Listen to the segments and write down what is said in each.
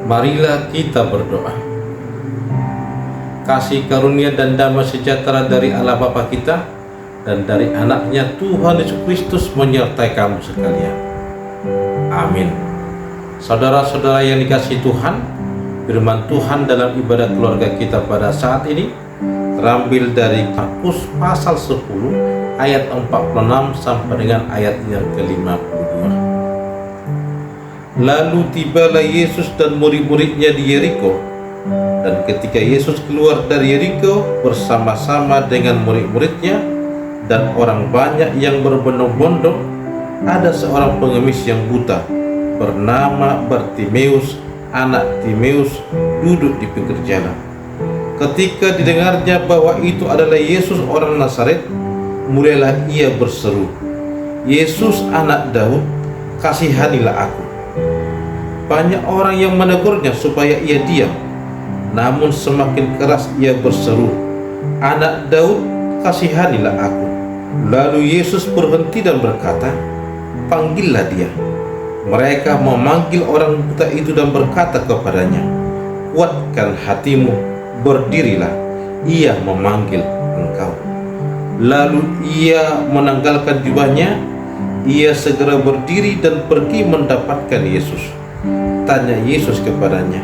Marilah kita berdoa. Kasih karunia dan damai sejahtera dari Allah Bapa kita dan dari anaknya Tuhan Yesus Kristus menyertai kamu sekalian. Amin. Saudara-saudara yang dikasihi Tuhan, firman Tuhan dalam ibadah keluarga kita pada saat ini terambil dari Markus pasal 10 ayat 46 sampai dengan ayat yang ke-52. Lalu tibalah Yesus dan murid-muridnya di Yeriko. Dan ketika Yesus keluar dari Yeriko bersama-sama dengan murid-muridnya dan orang banyak yang berbondong-bondong, ada seorang pengemis yang buta bernama Bartimeus, anak Timeus, duduk di pinggir jalan. Ketika didengarnya bahwa itu adalah Yesus orang Nazaret, mulailah ia berseru, "Yesus anak Daud, kasihanilah aku." Banyak orang yang menegurnya supaya ia diam, namun semakin keras ia berseru, "Anak Daud, kasihanilah aku." Lalu Yesus berhenti dan berkata, "Panggillah dia." Mereka memanggil orang buta itu dan berkata kepadanya, "Kuatkan hatimu, berdirilah, ia memanggil engkau." Lalu ia menanggalkan jubahnya, ia segera berdiri dan pergi mendapatkan Yesus. Tanya Yesus kepadanya,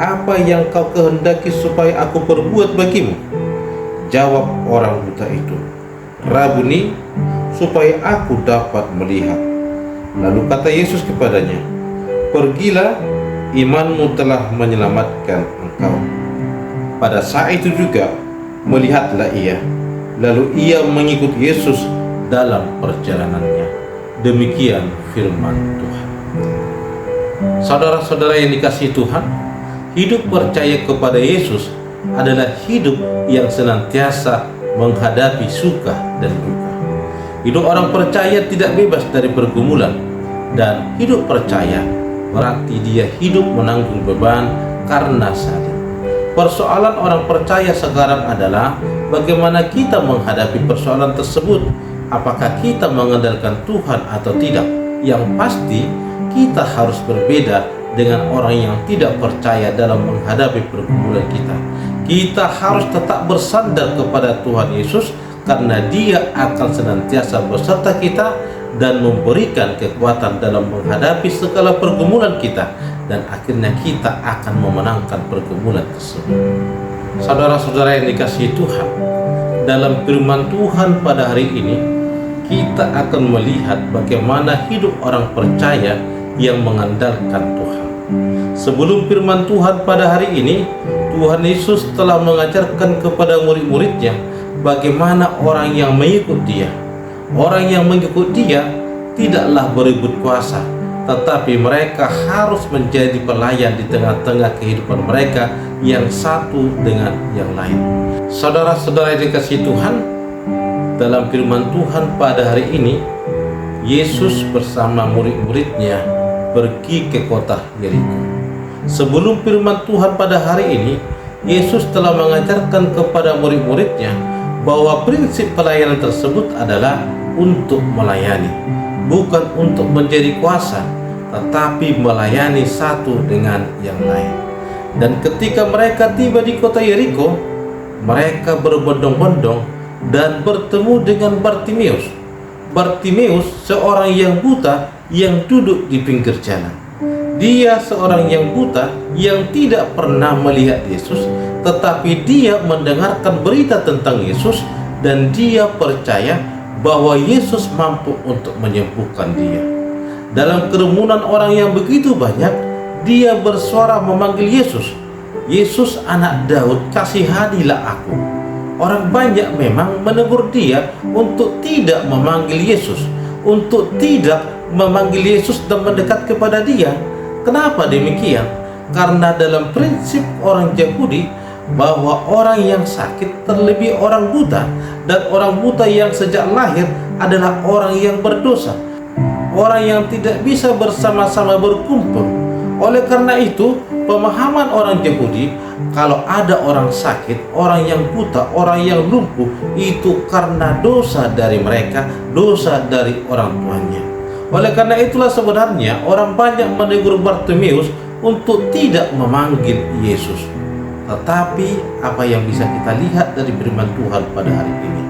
"Apa yang kau kehendaki supaya aku perbuat bagimu?" Jawab orang buta itu, "Rabuni, supaya aku dapat melihat." Lalu kata Yesus kepadanya, "Pergilah, imanmu telah menyelamatkan engkau." Pada saat itu juga melihatlah ia, lalu ia mengikut Yesus dalam perjalanannya. Demikian firman Tuhan. Saudara-saudara yang dikasihi Tuhan, hidup percaya kepada Yesus adalah hidup yang senantiasa menghadapi suka dan duka. Hidup orang percaya tidak bebas dari pergumulan, dan hidup percaya berarti dia hidup menanggung beban karena salib. Persoalan orang percaya sekarang adalah bagaimana kita menghadapi persoalan tersebut. Apakah kita mengandalkan Tuhan atau tidak? Yang pasti kita harus berbeda dengan orang yang tidak percaya dalam menghadapi pergumulan kita. Kita harus tetap bersandar kepada Tuhan Yesus karena Dia akan senantiasa beserta kita dan memberikan kekuatan dalam menghadapi segala pergumulan kita, dan akhirnya kita akan memenangkan pergumulan tersebut. Saudara-saudara yang dikasihi Tuhan, dalam firman Tuhan pada hari ini kita akan melihat bagaimana hidup orang percaya yang mengandalkan Tuhan. Sebelum firman Tuhan pada hari ini, Tuhan Yesus telah mengajarkan kepada murid-muridnya bagaimana orang yang mengikut Dia. Orang yang mengikut Dia tidaklah berebut kuasa, tetapi mereka harus menjadi pelayan di tengah-tengah kehidupan mereka yang satu dengan yang lain. Saudara-saudara yang dikasihi Tuhan, dalam firman Tuhan pada hari ini, Yesus bersama murid-muridnya pergi ke kota Yeriko. Sebelum firman Tuhan pada hari ini, Yesus telah mengajarkan kepada murid-muridnya bahwa prinsip pelayanan tersebut adalah untuk melayani, bukan untuk menjadi kuasa, tetapi melayani satu dengan yang lain. Dan ketika mereka tiba di kota Yeriko, mereka berbondong-bondong dan bertemu dengan Bartimeus. Bartimeus seorang yang buta yang duduk di pinggir jalan. Dia seorang yang buta yang tidak pernah melihat Yesus, tetapi dia mendengarkan berita tentang Yesus dan dia percaya bahwa Yesus mampu untuk menyembuhkan dia. Dalam kerumunan orang yang begitu banyak, dia bersuara memanggil Yesus, "Yesus anak Daud, kasihanilah aku." Orang banyak memang menegur dia untuk tidak memanggil Yesus, untuk tidak memanggil Yesus dan mendekat kepada Dia. Kenapa demikian? Karena dalam prinsip orang Yahudi bahwa orang yang sakit, terlebih orang buta, dan orang buta yang sejak lahir adalah orang yang berdosa, orang yang tidak bisa bersama-sama berkumpul. Oleh karena itu, pemahaman orang Yahudi, kalau ada orang sakit, orang yang buta, orang yang lumpuh, itu karena dosa dari mereka, dosa dari orang tuanya. Oleh karena itulah sebenarnya orang banyak menegur Bartimeus untuk tidak memanggil Yesus. Tetapi apa yang bisa kita lihat dari firman Tuhan pada hari ini?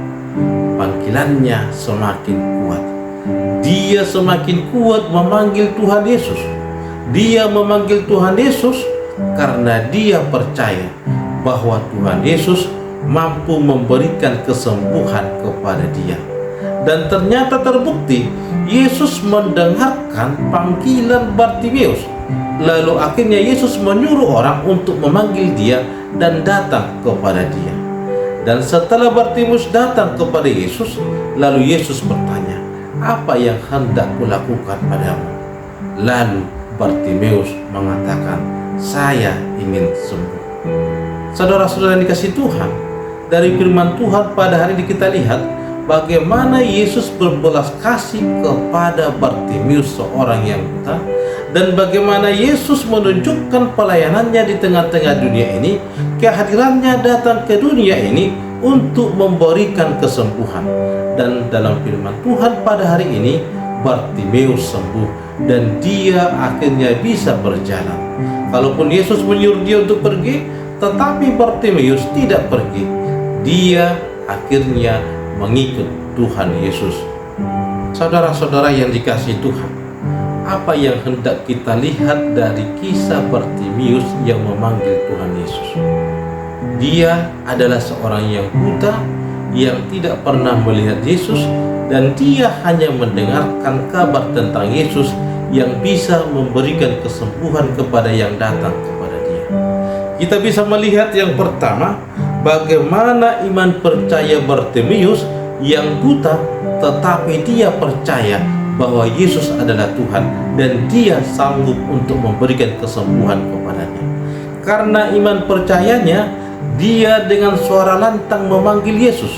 Panggilannya semakin kuat. Dia semakin kuat memanggil Tuhan Yesus. Dia memanggil Tuhan Yesus karena dia percaya bahwa Tuhan Yesus mampu memberikan kesembuhan kepada dia. Dan ternyata terbukti Yesus mendengarkan panggilan Bartimeus. Lalu akhirnya Yesus menyuruh orang untuk memanggil dia dan datang kepada dia. Dan setelah Bartimeus datang kepada Yesus, lalu Yesus bertanya, "Apa yang hendak kulakukan padamu?" Lalu Bartimeus mengatakan, "Saya ingin sembuh." Saudara-saudara yang dikasihi Tuhan, dari firman Tuhan pada hari ini kita lihat bagaimana Yesus berbelas kasih kepada Bartimeus, seorang yang buta, dan bagaimana Yesus menunjukkan pelayanannya di tengah-tengah dunia ini. Kehadirannya datang ke dunia ini untuk memberikan kesembuhan. Dan dalam firman Tuhan pada hari ini, Bartimeus sembuh dan dia akhirnya bisa berjalan. Kalaupun Yesus menyuruh dia untuk pergi, tetapi Bartimeus tidak pergi. Dia akhirnya mengikut Tuhan Yesus. Saudara-saudara yang dikasihi Tuhan, apa yang hendak kita lihat dari kisah Bartimeus yang memanggil Tuhan Yesus? Dia adalah seorang yang buta, yang tidak pernah melihat Yesus, dan dia hanya mendengarkan kabar tentang Yesus yang bisa memberikan kesembuhan kepada yang datang kepada dia. Kita bisa melihat yang pertama, bagaimana iman percaya Bartimeus yang buta, tetapi dia percaya bahwa Yesus adalah Tuhan dan dia sanggup untuk memberikan kesembuhan kepadanya. Karena iman percayanya, dia dengan suara lantang memanggil Yesus.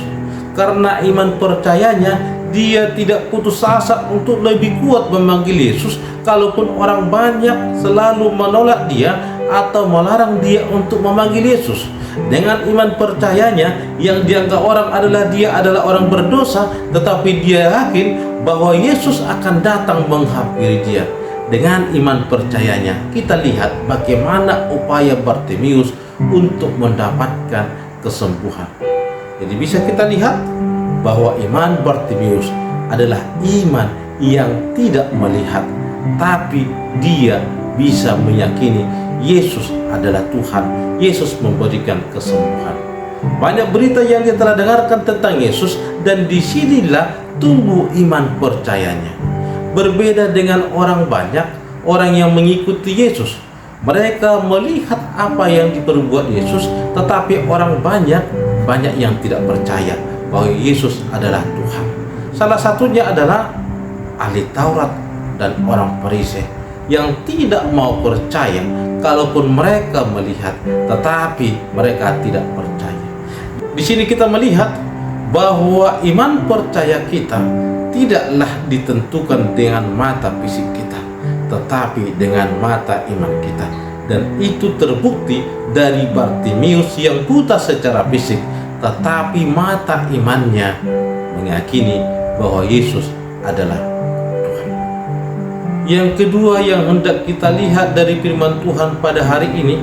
Karena iman percayanya, dia tidak putus asa untuk lebih kuat memanggil Yesus, kalaupun orang banyak selalu menolak dia atau melarang dia untuk memanggil Yesus. Dengan iman percayanya yang dianggap orang adalah dia adalah orang berdosa, tetapi dia yakin bahwa Yesus akan datang menghampiri dia. Dengan iman percayanya, kita lihat bagaimana upaya Bartimeus untuk mendapatkan kesembuhan. Jadi bisa kita lihat bahwa iman Bartimeus adalah iman yang tidak melihat, tapi dia bisa meyakini Yesus adalah Tuhan. Yesus memberikan kesembuhan. Banyak berita yang dia telah dengarkan tentang Yesus, dan disinilah tumbuh iman percayanya. Berbeda dengan orang banyak, orang yang mengikuti Yesus, mereka melihat apa yang diperbuat Yesus, tetapi orang banyak yang tidak percaya bahwa Yesus adalah Tuhan. Salah satunya adalah ahli Taurat dan orang Farisi yang tidak mau percaya kalaupun mereka melihat, tetapi mereka tidak percaya. Di sini kita melihat bahwa iman percaya kita tidaklah ditentukan dengan mata fisik kita, tetapi dengan mata iman kita. Dan itu terbukti dari Bartimeus yang buta secara fisik, tetapi mata imannya meyakini bahwa Yesus adalah Tuhan. Yang kedua yang hendak kita lihat dari firman Tuhan pada hari ini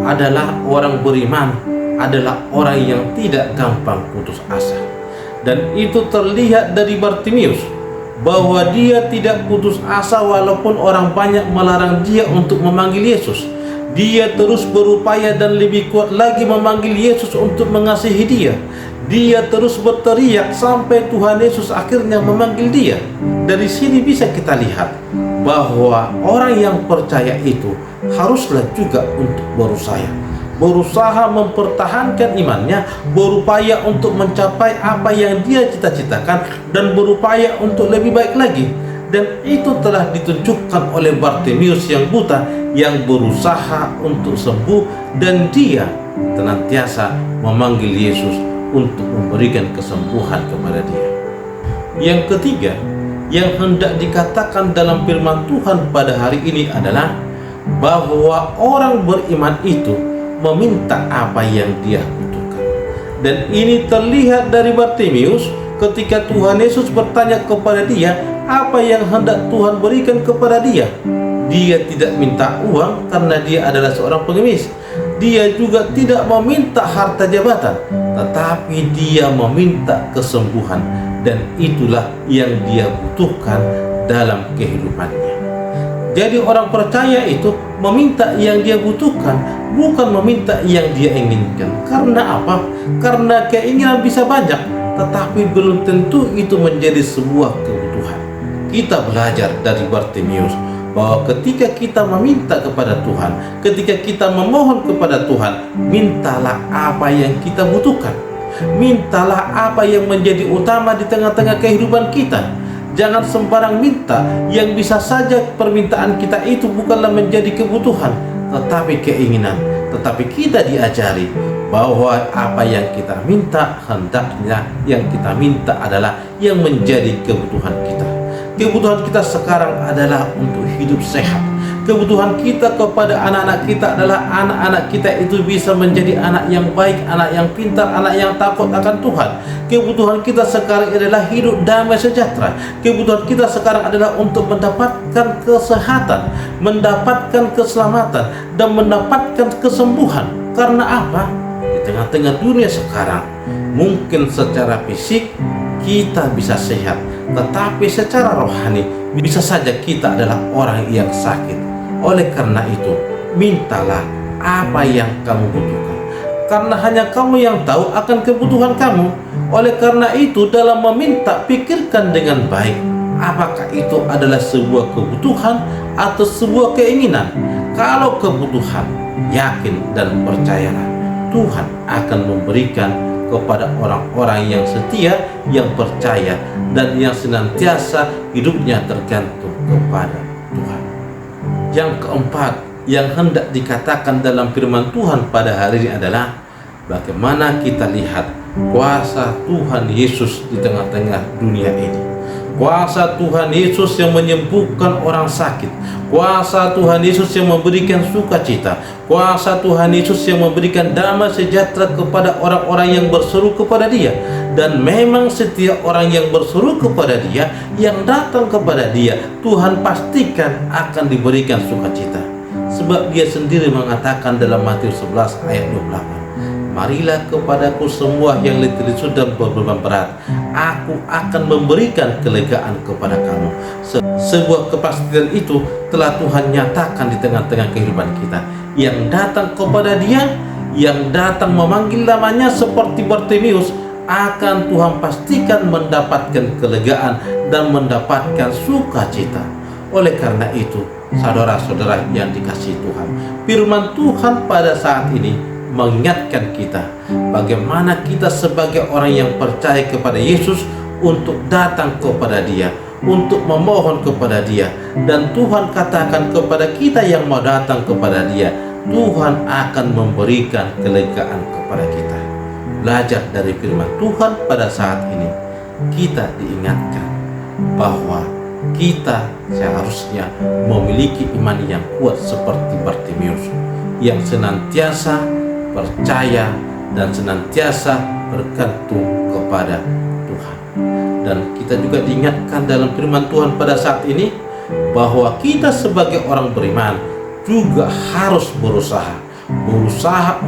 adalah orang beriman adalah orang yang tidak gampang putus asa. Dan itu terlihat dari Bartimeus, bahwa dia tidak putus asa walaupun orang banyak melarang dia untuk memanggil Yesus. Dia terus berupaya dan lebih kuat lagi memanggil Yesus untuk mengasihi dia. Dia terus berteriak sampai Tuhan Yesus akhirnya memanggil dia. Dari sini bisa kita lihat bahwa orang yang percaya itu haruslah juga untuk berusaha mempertahankan imannya, berupaya untuk mencapai apa yang dia cita-citakan, dan berupaya untuk lebih baik lagi. Dan itu telah ditunjukkan oleh Bartimeus yang buta, yang berusaha untuk sembuh, dan dia senantiasa memanggil Yesus untuk memberikan kesembuhan kepada dia. Yang ketiga yang hendak dikatakan dalam firman Tuhan pada hari ini adalah bahwa orang beriman itu meminta apa yang dia butuhkan. Dan ini terlihat dari Bartimeus ketika Tuhan Yesus bertanya kepada dia apa yang hendak Tuhan berikan kepada dia. Dia tidak minta uang karena dia adalah seorang pengemis. Dia juga tidak meminta harta jabatan, tetapi dia meminta kesembuhan, dan itulah yang dia butuhkan dalam kehidupannya. Jadi orang percaya itu meminta yang dia butuhkan, bukan meminta yang dia inginkan. Karena apa? Karena keinginan bisa banyak, tetapi belum tentu itu menjadi sebuah kebutuhan. Kita belajar dari Bartimeus bahwa ketika kita meminta kepada Tuhan, ketika kita memohon kepada Tuhan, mintalah apa yang kita butuhkan. Mintalah apa yang menjadi utama di tengah-tengah kehidupan kita. Jangan sembarang minta yang bisa saja permintaan kita itu bukanlah menjadi kebutuhan, tetapi keinginan. Tetapi kita diajari bahwa apa yang kita minta, hendaknya yang kita minta adalah yang menjadi kebutuhan kita. Kebutuhan kita sekarang adalah untuk hidup sehat. Kebutuhan kita kepada anak-anak kita adalah anak-anak kita itu bisa menjadi anak yang baik, anak yang pintar, anak yang takut akan Tuhan. Kebutuhan kita sekarang adalah hidup damai sejahtera. Kebutuhan kita sekarang adalah untuk mendapatkan kesehatan, mendapatkan keselamatan, dan mendapatkan kesembuhan. Karena apa? Di tengah-tengah dunia sekarang, mungkin secara fisik kita bisa sehat, tetapi secara rohani bisa saja kita adalah orang yang sakit. Oleh karena itu, mintalah apa yang kamu butuhkan, karena hanya kamu yang tahu akan kebutuhan kamu. Oleh karena itu, dalam meminta, pikirkan dengan baik, apakah itu adalah sebuah kebutuhan atau sebuah keinginan. Kalau kebutuhan, yakin dan percayalah, Tuhan akan memberikan kepada orang-orang yang setia, yang percaya, dan yang senantiasa hidupnya tergantung kepada Tuhan. Yang keempat yang hendak dikatakan dalam firman Tuhan pada hari ini adalah bagaimana kita lihat kuasa Tuhan Yesus di tengah-tengah dunia ini. Kuasa Tuhan Yesus yang menyembuhkan orang sakit, kuasa Tuhan Yesus yang memberikan sukacita, kuasa Tuhan Yesus yang memberikan damai sejahtera kepada orang-orang yang berseru kepada Dia. Dan memang setiap orang yang berseru kepada Dia, yang datang kepada Dia, Tuhan pastikan akan diberikan sukacita. Sebab Dia sendiri mengatakan dalam Matius 11 ayat 28, marilah kepadaku semua yang letih lesu dan berbeban berat, aku akan memberikan kelegaan kepada kamu. Sebuah kepastian itu telah Tuhan nyatakan di tengah-tengah kehidupan kita. Yang datang kepada Dia, yang datang memanggil namanya seperti Bartimeus, akan Tuhan pastikan mendapatkan kelegaan dan mendapatkan sukacita. Oleh karena itu, saudara-saudara yang dikasihi Tuhan, firman Tuhan pada saat ini mengingatkan kita bagaimana kita sebagai orang yang percaya kepada Yesus untuk datang kepada Dia, untuk memohon kepada Dia. Dan Tuhan katakan kepada kita yang mau datang kepada Dia, Tuhan akan memberikan kelegaan kepada kita. Belajar dari firman Tuhan pada saat ini, kita diingatkan bahwa kita seharusnya memiliki iman yang kuat seperti Bartimeus, yang senantiasa percaya dan senantiasa bergantung kepada Tuhan. Dan kita juga diingatkan dalam firman Tuhan pada saat ini bahwa kita sebagai orang beriman juga harus berusaha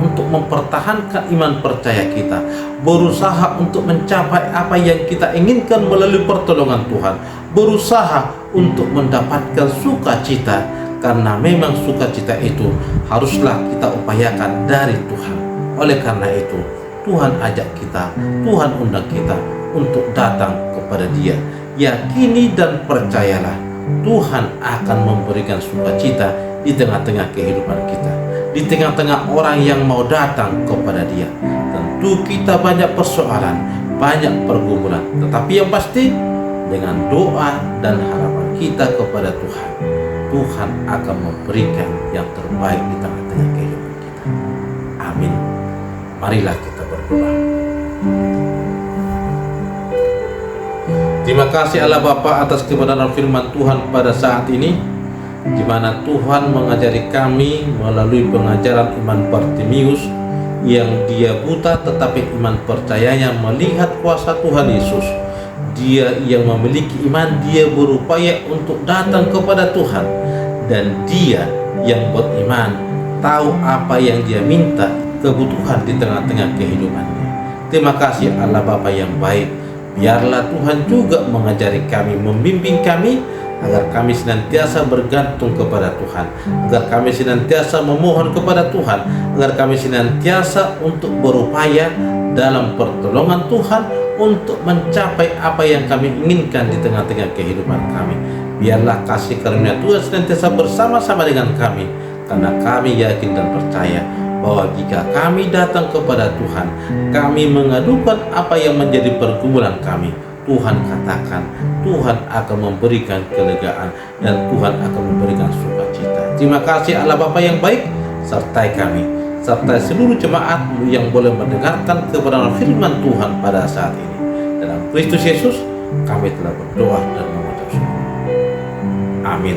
untuk mempertahankan iman percaya kita, berusaha untuk mencapai apa yang kita inginkan melalui pertolongan Tuhan, berusaha untuk mendapatkan sukacita, karena memang sukacita itu haruslah kita upayakan dari Tuhan. Oleh karena itu, Tuhan ajak kita, Tuhan undang kita untuk datang kepada Dia. Yakini dan percayalah, Tuhan akan memberikan sukacita di tengah-tengah kehidupan kita, di tengah-tengah orang yang mau datang kepada Dia. Tentu kita banyak persoalan, banyak pergumulan, tetapi yang pasti dengan doa dan harapan kita kepada Tuhan, Tuhan akan memberikan yang terbaik di tengah-tengah kehidupan kita. Amin. Marilah kita berdoa. Terima kasih Allah Bapa atas kebenaran firman Tuhan pada saat ini, di mana Tuhan mengajari kami melalui pengajaran iman Bartimeus yang dia buta tetapi iman percayanya melihat kuasa Tuhan Yesus. Dia yang memiliki iman, dia berupaya untuk datang kepada Tuhan. dan Dia yang beriman tahu apa yang dia minta, kebutuhan di tengah-tengah kehidupannya. Terima kasih Allah Bapa yang baik. Biarlah Tuhan juga mengajari kami, membimbing kami, agar kami senantiasa bergantung kepada Tuhan, agar kami senantiasa memohon kepada Tuhan, agar kami senantiasa untuk berupaya dalam pertolongan Tuhan untuk mencapai apa yang kami inginkan di tengah-tengah kehidupan kami. Biarlah kasih karunia Tuhan senantiasa bersama-sama dengan kami, karena kami yakin dan percaya bahwa jika kami datang kepada Tuhan, kami mengadukan apa yang menjadi pergumulan kami, Tuhan katakan, Tuhan akan memberikan kelegaan dan Tuhan akan memberikan sukacita. Terima kasih Allah Bapa yang baik, sertai kami, sertai seluruh jemaat-Mu yang boleh mendengarkan kebenaran firman Tuhan pada saat ini. Dalam Kristus Yesus kami telah berdoa dan mengucap syukur. Amin.